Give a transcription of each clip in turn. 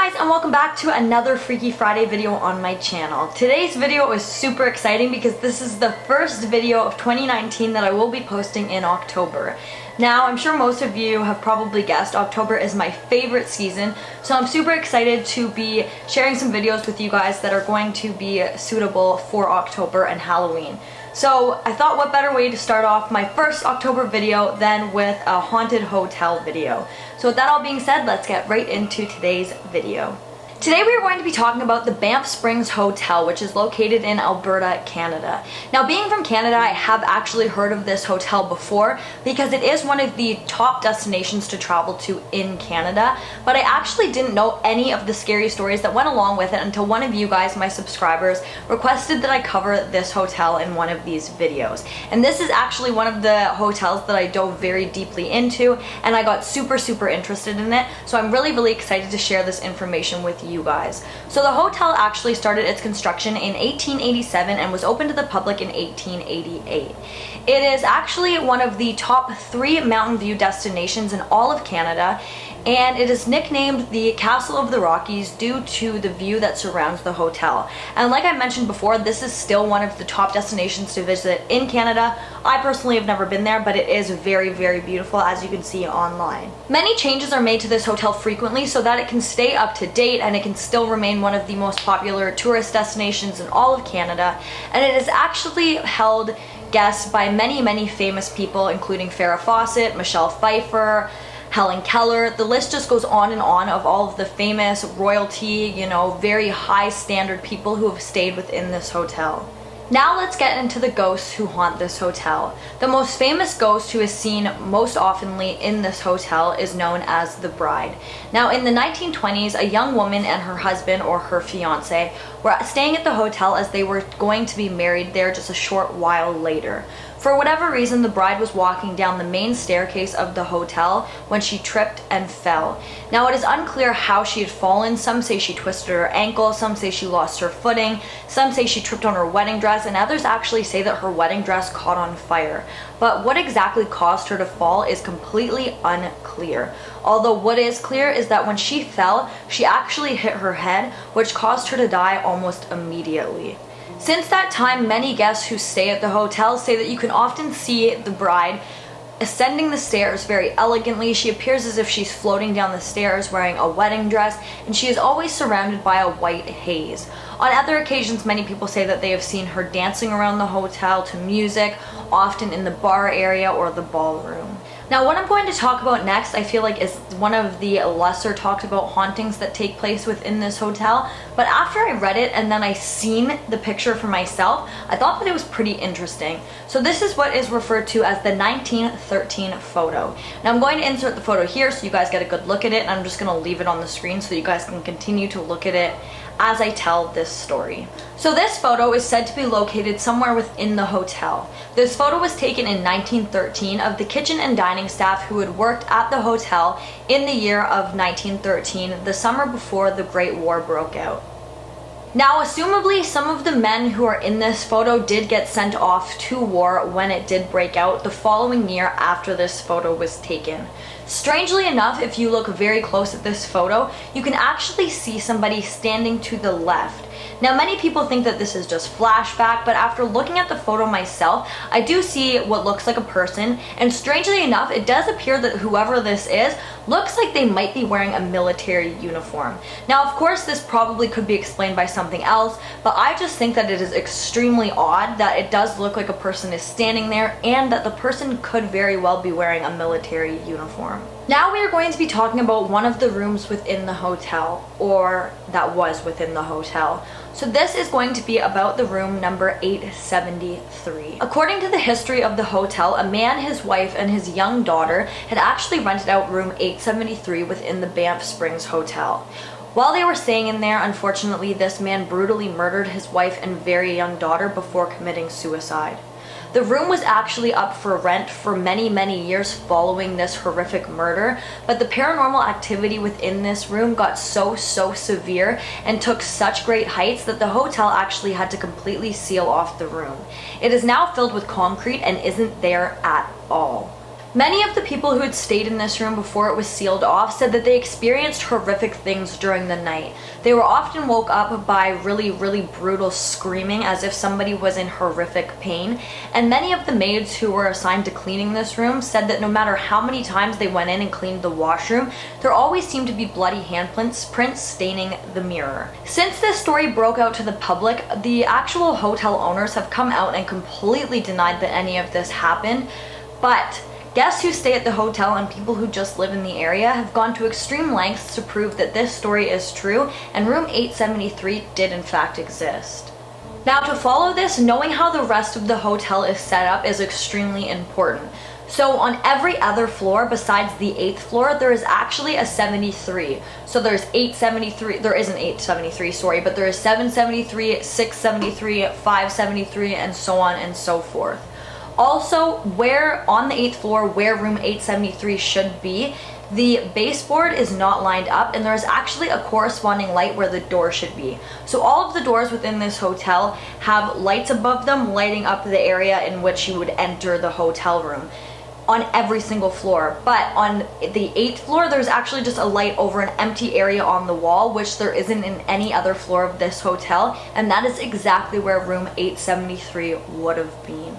guys, and welcome back to another Freaky Friday video on my channel. Today's video is super exciting because this is the first video of 2019 that I will be posting in October. Now, I'm sure most of you have probably guessed October is my favorite season, so I'm super excited to be sharing some videos with you guys that are going to be suitable for October and Halloween. So I thought what better way to start off my first October video than with a haunted hotel video. So with that all being said, let's get right into today's video. Today we are going to be talking about the Banff Springs Hotel, which is located in Alberta, Canada. Now, being from Canada, I have actually heard of this hotel before because it is one of the top destinations to travel to in Canada, but I actually didn't know any of the scary stories that went along with it until one of you guys, my subscribers, requested that I cover this hotel in one of these videos. And this is actually one of the hotels that I dove very deeply into, and I got super interested in it, so I'm really excited to share this information with you guys. So the hotel actually started its construction in 1887 and was open to the public in 1888. It is actually one of the top 3 mountain view destinations in all of Canada, and it is nicknamed the Castle of the Rockies due to the view that surrounds the hotel. And like I mentioned before, this is still one of the top destinations to visit in Canada. I personally have never been there, but it is very beautiful, as you can see online. Many changes are made to this hotel frequently so that it can stay up to date and it can still remain one of the most popular tourist destinations in all of Canada. And it is actually held guests by many famous people, including Farrah Fawcett, Michelle Pfeiffer, Helen Keller. The list just goes on and on of all of the famous royalty, very high standard people who have stayed within this hotel. Now let's get into the ghosts who haunt this hotel. The most famous ghost who is seen most oftenly in this hotel is known as the Bride. Now, in the 1920s, a young woman and her husband, or her fiance, were staying at the hotel as they were going to be married there just a short while later. For whatever reason, the bride was walking down the main staircase of the hotel when she tripped and fell. Now, it is unclear how she had fallen. Some say she twisted her ankle, some say she lost her footing, some say she tripped on her wedding dress, and others actually say that her wedding dress caught on fire. But what exactly caused her to fall is completely unclear. Although what is clear is that when she fell, she actually hit her head, which caused her to die almost immediately. Since that time, many guests who stay at the hotel say that you can often see the bride ascending the stairs very elegantly. She appears as if she's floating down the stairs wearing a wedding dress, and she is always surrounded by a white haze. On other occasions, many people say that they have seen her dancing around the hotel to music, often in the bar area or the ballroom. Now, what I'm going to talk about next, I feel like is one of the lesser talked about hauntings that take place within this hotel, but after I read it and then I seen the picture for myself, I thought that it was pretty interesting. So this is what is referred to as the 1913 photo. Now, I'm going to insert the photo here so you guys get a good look at it, and I'm just going to leave it on the screen so you guys can continue to look at it as I tell this story. So this photo is said to be located somewhere within the hotel. This photo was taken in 1913 of the kitchen and dining staff who had worked at the hotel in the year of 1913, the summer before the Great War broke out. Now, assumably, some of the men who are in this photo did get sent off to war when it did break out the following year after this photo was taken. Strangely enough, if you look very close at this photo, you can actually see somebody standing to the left. Now, many people think that this is just flashback, but after looking at the photo myself, I do see what looks like a person, and strangely enough, it does appear that whoever this is looks like they might be wearing a military uniform. Now, of course, this probably could be explained by something else, but I just think that it is extremely odd that it does look like a person is standing there and that the person could very well be wearing a military uniform. Now we are going to be talking about one of the rooms within the hotel, or that was within the hotel. So this is going to be about the room number 873. According to the history of the hotel, a man, his wife, and his young daughter had actually rented out room 873 within the Banff Springs Hotel. While they were staying in there, unfortunately, this man brutally murdered his wife and very young daughter before committing suicide. The room was actually up for rent for many years following this horrific murder, but the paranormal activity within this room got so severe and took such great heights that the hotel actually had to completely seal off the room. It is now filled with concrete and isn't there at all. Many of the people who had stayed in this room before it was sealed off said that they experienced horrific things during the night. They were often woke up by really, really brutal screaming as if somebody was in horrific pain. And many of the maids who were assigned to cleaning this room said that no matter how many times they went in and cleaned the washroom, there always seemed to be bloody handprints staining the mirror. Since this story broke out to the public, the actual hotel owners have come out and completely denied that any of this happened. But guests who stay at the hotel and people who just live in the area have gone to extreme lengths to prove that this story is true and room 873 did in fact exist. Now, to follow this, knowing how the rest of the hotel is set up is extremely important. So on every other floor besides the 8th floor, there is actually a 73. So there's 873, there isn't 873, sorry, but there is 773, 673, 573, and so on and so forth. Also, where on the 8th floor, where room 873 should be, the baseboard is not lined up and there is actually a corresponding light where the door should be. So all of the doors within this hotel have lights above them lighting up the area in which you would enter the hotel room on every single floor. But on the 8th floor, there's actually just a light over an empty area on the wall, which there isn't in any other floor of this hotel, and that is exactly where room 873 would have been.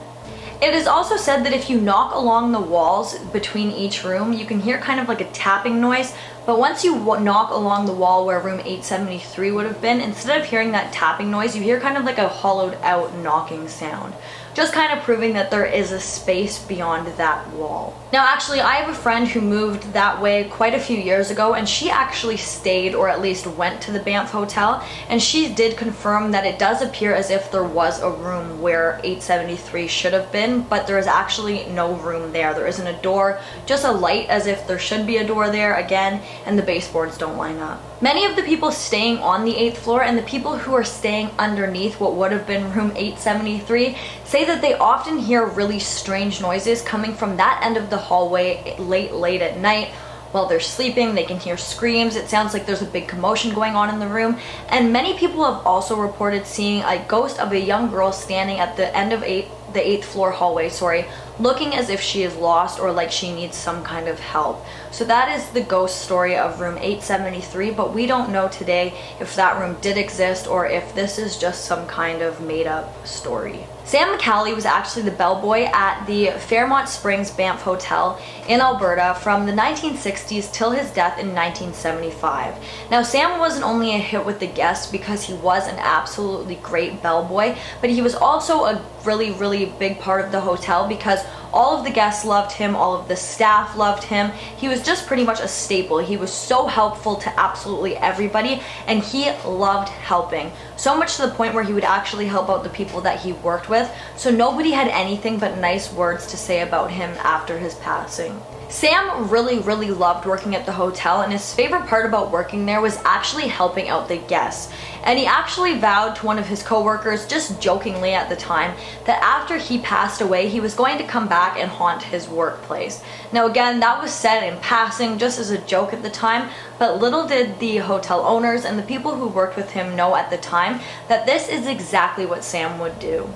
It is also said that if you knock along the walls between each room, you can hear kind of like a tapping noise, but once you knock along the wall where room 873 would have been, instead of hearing that tapping noise, you hear kind of like a hollowed out knocking sound. Just kind of proving that there is a space beyond that wall. Now actually, I have a friend who moved that way quite a few years ago, and she actually stayed, or at least went to the Banff Hotel, and she did confirm that it does appear as if there was a room where 873 should have been, but there is actually no room there. There isn't a door, just a light as if there should be a door there again, and the baseboards don't line up. Many of the people staying on the 8th floor and the people who are staying underneath what would have been room 873 say that they often hear really strange noises coming from that end of the hallway late at night. While they're sleeping, they can hear screams. It sounds like there's a big commotion going on in the room. And many people have also reported seeing a ghost of a young girl standing at the end of the 8th floor hallway, looking as if she is lost or like she needs some kind of help. So that is the ghost story of room 873, but we don't know today if that room did exist or if this is just some kind of made up story. Sam McCallie was actually the bellboy at the Fairmont Springs Banff Hotel in Alberta from the 1960s till his death in 1975. Now, Sam wasn't only a hit with the guests because he was an absolutely great bellboy, but he was also a really, really big part of the hotel because all of the guests loved him, all of the staff loved him. He was just pretty much a staple. He was so helpful to absolutely everybody, and he loved helping. So much to the point where he would actually help out the people that he worked with, so nobody had anything but nice words to say about him after his passing. Sam really, really loved working at the hotel, and his favorite part about working there was actually helping out the guests. And he actually vowed to one of his coworkers, just jokingly at the time, that after he passed away, he was going to come back and haunt his workplace. Now again, that was said in passing, just as a joke at the time, but little did the hotel owners and the people who worked with him know at the time that this is exactly what Sam would do.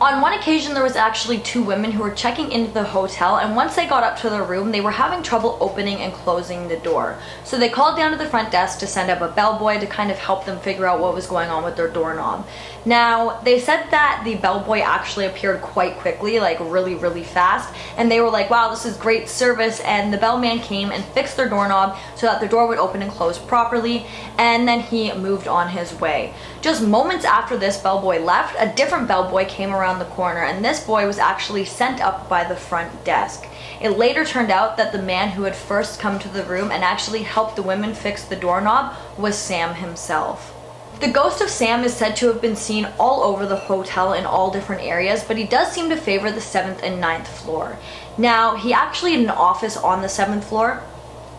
On one occasion, there was actually two women who were checking into the hotel, and once they got up to their room, they were having trouble opening and closing the door. So they called down to the front desk to send up a bellboy to kind of help them figure out what was going on with their doorknob. Now, they said that the bellboy actually appeared quite quickly, like really, really fast, and they were like, wow, this is great service, and the bellman came and fixed their doorknob so that the door would open and close properly, and then he moved on his way. Just moments after this bellboy left, a different bellboy came around the corner, and this boy was actually sent up by the front desk. It later turned out that the man who had first come to the room and actually helped the women fix the doorknob was Sam himself. The ghost of Sam is said to have been seen all over the hotel in all different areas, but he does seem to favor the 7th and 9th floor. Now, he actually had an office on the 7th floor,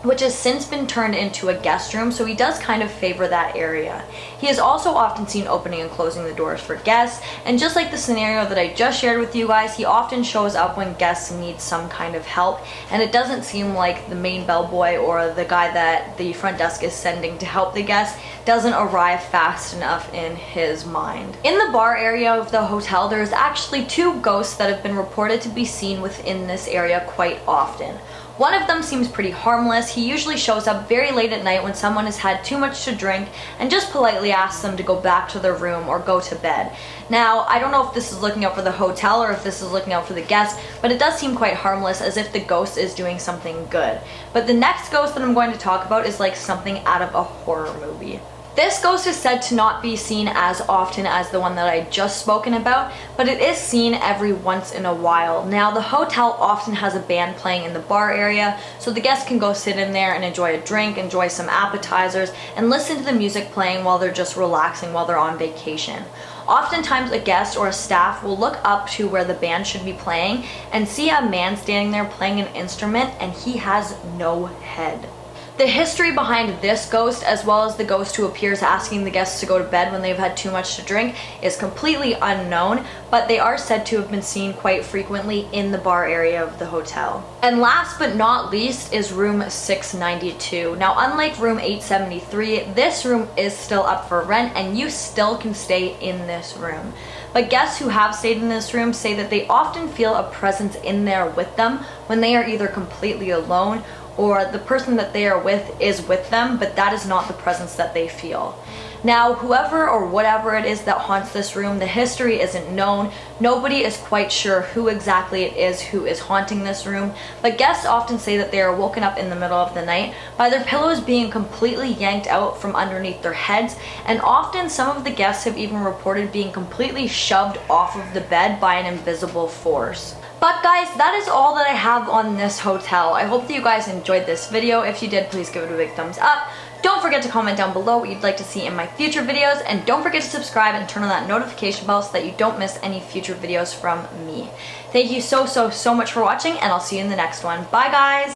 which has since been turned into a guest room, so he does kind of favor that area. He is also often seen opening and closing the doors for guests, and just like the scenario that I just shared with you guys, he often shows up when guests need some kind of help, and it doesn't seem like the main bellboy or the guy that the front desk is sending to help the guests doesn't arrive fast enough in his mind. In the bar area of the hotel, there's actually 2 ghosts that have been reported to be seen within this area quite often. One of them seems pretty harmless. He usually shows up very late at night when someone has had too much to drink and just politely asks them to go back to their room or go to bed. Now, I don't know if this is looking out for the hotel or if this is looking out for the guests, but it does seem quite harmless, as if the ghost is doing something good. But the next ghost that I'm going to talk about is like something out of a horror movie. This ghost is said to not be seen as often as the one that I just spoken about, but it is seen every once in a while. Now, the hotel often has a band playing in the bar area, so the guests can go sit in there and enjoy a drink, enjoy some appetizers, and listen to the music playing while they're just relaxing while they're on vacation. Oftentimes a guest or a staff will look up to where the band should be playing and see a man standing there playing an instrument, and he has no head. The history behind this ghost, as well as the ghost who appears asking the guests to go to bed when they've had too much to drink, is completely unknown, but they are said to have been seen quite frequently in the bar area of the hotel. And last but not least is room 692. Now, unlike room 873, this room is still up for rent and you still can stay in this room. But guests who have stayed in this room say that they often feel a presence in there with them when they are either completely alone or the person that they are with is with them, but that is not the presence that they feel. Now, whoever or whatever it is that haunts this room, the history isn't known. Nobody is quite sure who exactly it is who is haunting this room, but guests often say that they are woken up in the middle of the night by their pillows being completely yanked out from underneath their heads, and often some of the guests have even reported being completely shoved off of the bed by an invisible force. But guys, that is all that I have on this hotel. I hope that you guys enjoyed this video. If you did, please give it a big thumbs up. Don't forget to comment down below what you'd like to see in my future videos, and don't forget to subscribe and turn on that notification bell so that you don't miss any future videos from me. Thank you so much for watching, and I'll see you in the next one. Bye guys!